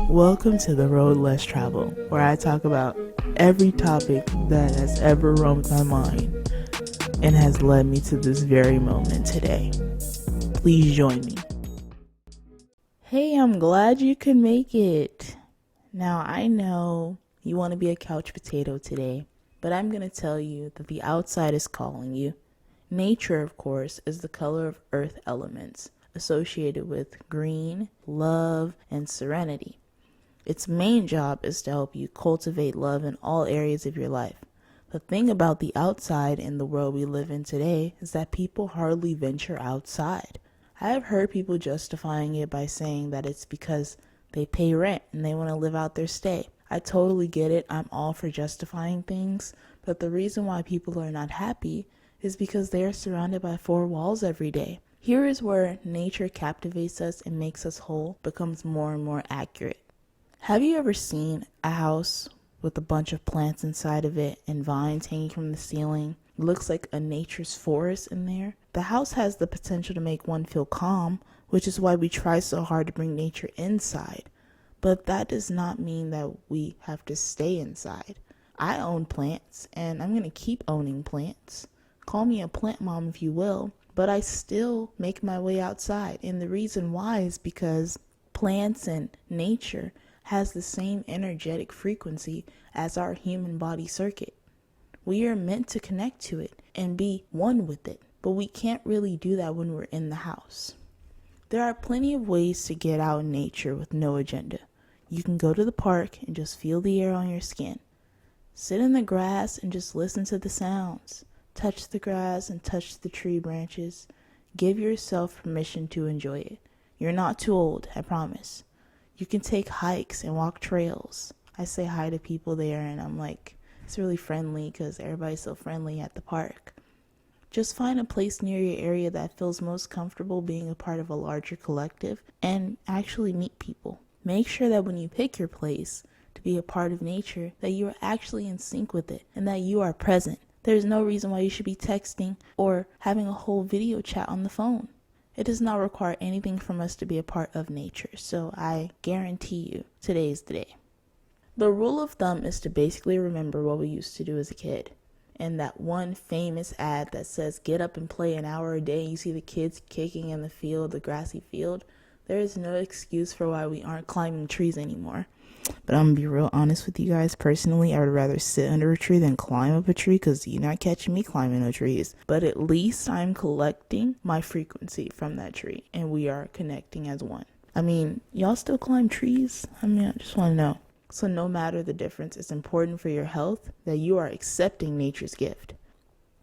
Welcome to The Road Less Traveled, where I talk about every topic that has ever roamed my mind and has led me to this very moment today. Please join me. Hey, I'm glad you could make it. Now, I know you want to be a couch potato today, but I'm going to tell you that the outside is calling you. Nature, of course, is the color of earth elements associated with green, love, and serenity. Its main job is to help you cultivate love in all areas of your life. The thing about the outside in the world we live in today is that people hardly venture outside. I have heard people justifying it by saying that it's because they pay rent and they want to live out their stay. I totally get it. I'm all for justifying things, but the reason why people are not happy is because they are surrounded by four walls every day. Here is where nature captivates us and makes us whole becomes more and more accurate. Have you ever seen a house with a bunch of plants inside of it and vines hanging from the ceiling? It looks like a nature's forest in there. The house has the potential to make one feel calm, which is why we try so hard to bring nature inside. But that does not mean that we have to stay inside. I own plants, and I'm going to keep owning plants. Call me a plant mom if you will, but I still make my way outside. And the reason why is because plants and nature has the same energetic frequency as our human body circuit. We are meant to connect to it and be one with it, but we can't really do that when we're in the house. There are plenty of ways to get out in nature with no agenda. You can go to the park and just feel the air on your skin. Sit in the grass and just listen to the sounds. Touch the grass and touch the tree branches. Give yourself permission to enjoy it. You're not too old, I promise. You can take hikes and walk trails. I say hi to people there and I'm like, it's really friendly because everybody's so friendly at the park. Just find a place near your area that feels most comfortable being a part of a larger collective and actually meet people. Make sure that when you pick your place to be a part of nature, that you are actually in sync with it and that you are present. There's no reason why you should be texting or having a whole video chat on the phone. It does not require anything from us to be a part of nature, so I guarantee you, today's the day. The rule of thumb is to basically remember what we used to do as a kid. And that one famous ad that says, get up and play an hour a day, you see the kids kicking in the field, the grassy field. There is no excuse for why we aren't climbing trees anymore. But I'm going to be real honest with you guys. Personally, I would rather sit under a tree than climb up a tree because you're not catching me climbing no trees. But at least I'm collecting my frequency from that tree and we are connecting as one. I mean, y'all still climb trees? I just want to know. So no matter the difference, it's important for your health that you are accepting nature's gift.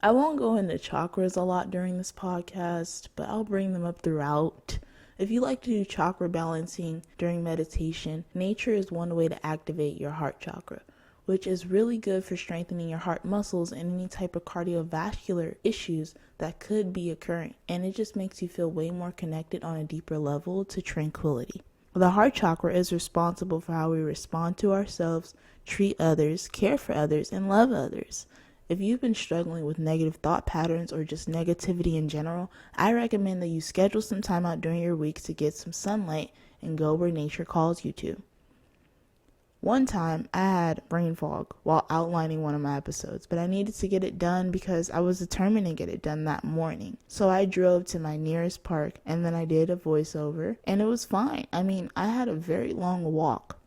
I won't go into chakras a lot during this podcast, but I'll bring them up throughout. If you like to do chakra balancing during meditation, nature is one way to activate your heart chakra, which is really good for strengthening your heart muscles and any type of cardiovascular issues that could be occurring. And it just makes you feel way more connected on a deeper level to tranquility. The heart chakra is responsible for how we respond to ourselves, treat others, care for others, and love others. If you've been struggling with negative thought patterns or just negativity in general, I recommend that you schedule some time out during your week to get some sunlight and go where nature calls you to. One time, I had brain fog while outlining one of my episodes, but I needed to get it done because I was determined to get it done that morning. So I drove to my nearest park and then I did a voiceover and it was fine. I had a very long walk.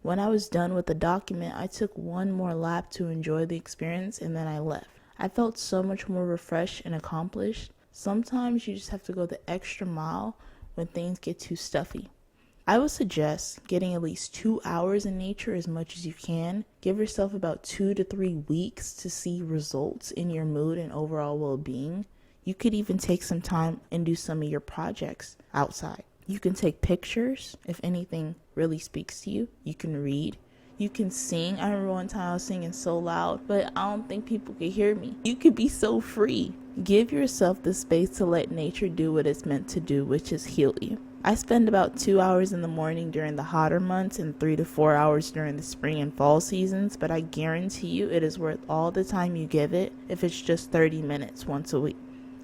When I was done with the document, I took one more lap to enjoy the experience and then I left. I felt so much more refreshed and accomplished. Sometimes you just have to go the extra mile when things get too stuffy. I would suggest getting at least 2 hours in nature as much as you can. Give yourself about 2 to 3 weeks to see results in your mood and overall well-being. You could even take some time and do some of your projects outside. You can take pictures if anything really speaks to you. You can read. You can sing. I remember one time I was singing so loud, but I don't think people could hear me. You could be so free. Give yourself the space to let nature do what it's meant to do, which is heal you. I spend about 2 hours in the morning during the hotter months and 3 to 4 hours during the spring and fall seasons, but I guarantee you it is worth all the time you give it if it's just 30 minutes once a week.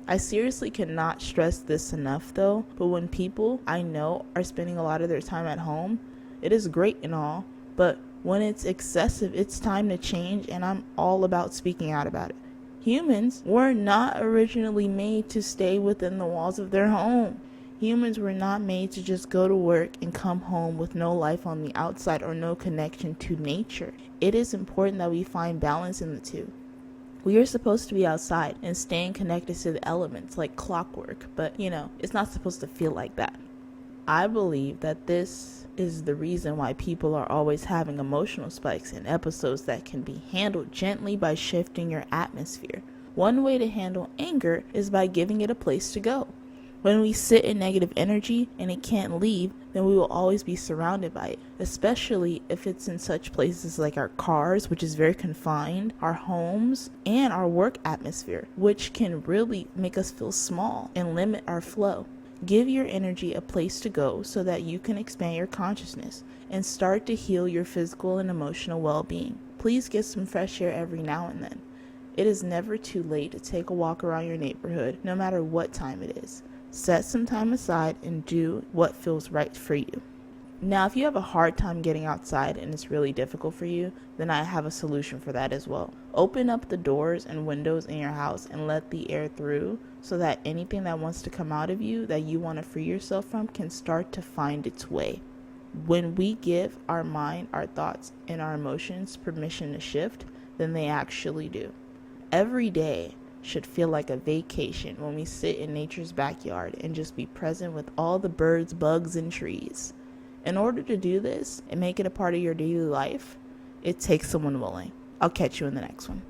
I seriously cannot stress this enough though, but when people I know are spending a lot of their time at home, It is great and all, but when it's excessive, it's time to change, and I'm all about speaking out about it. Humans were not originally made to stay within the walls of their home. Humans were not made to just go to work and come home with no life on the outside or no connection to nature. It is important that we find balance in the two. We are supposed to be outside and staying connected to the elements like clockwork, but it's not supposed to feel like that. I believe that this is the reason why people are always having emotional spikes and episodes that can be handled gently by shifting your atmosphere. One way to handle anger is by giving it a place to go. When we sit in negative energy and it can't leave, then we will always be surrounded by it, especially if it's in such places like our cars, which is very confined, our homes, and our work atmosphere, which can really make us feel small and limit our flow. Give your energy a place to go so that you can expand your consciousness and start to heal your physical and emotional well-being. Please get some fresh air every now and then. It is never too late to take a walk around your neighborhood, no matter what time it is. Set some time aside and do what feels right for you. Now, if you have a hard time getting outside and it's really difficult for you, then I have a solution for that as well. Open up the doors and windows in your house and let the air through so that anything that wants to come out of you that you want to free yourself from can start to find its way. When we give our mind, our thoughts, and our emotions permission to shift, then they actually do. Every day should feel like a vacation when we sit in nature's backyard and just be present with all the birds, bugs, and trees. In order to do this and make it a part of your daily life, it takes someone willing. I'll catch you in the next one.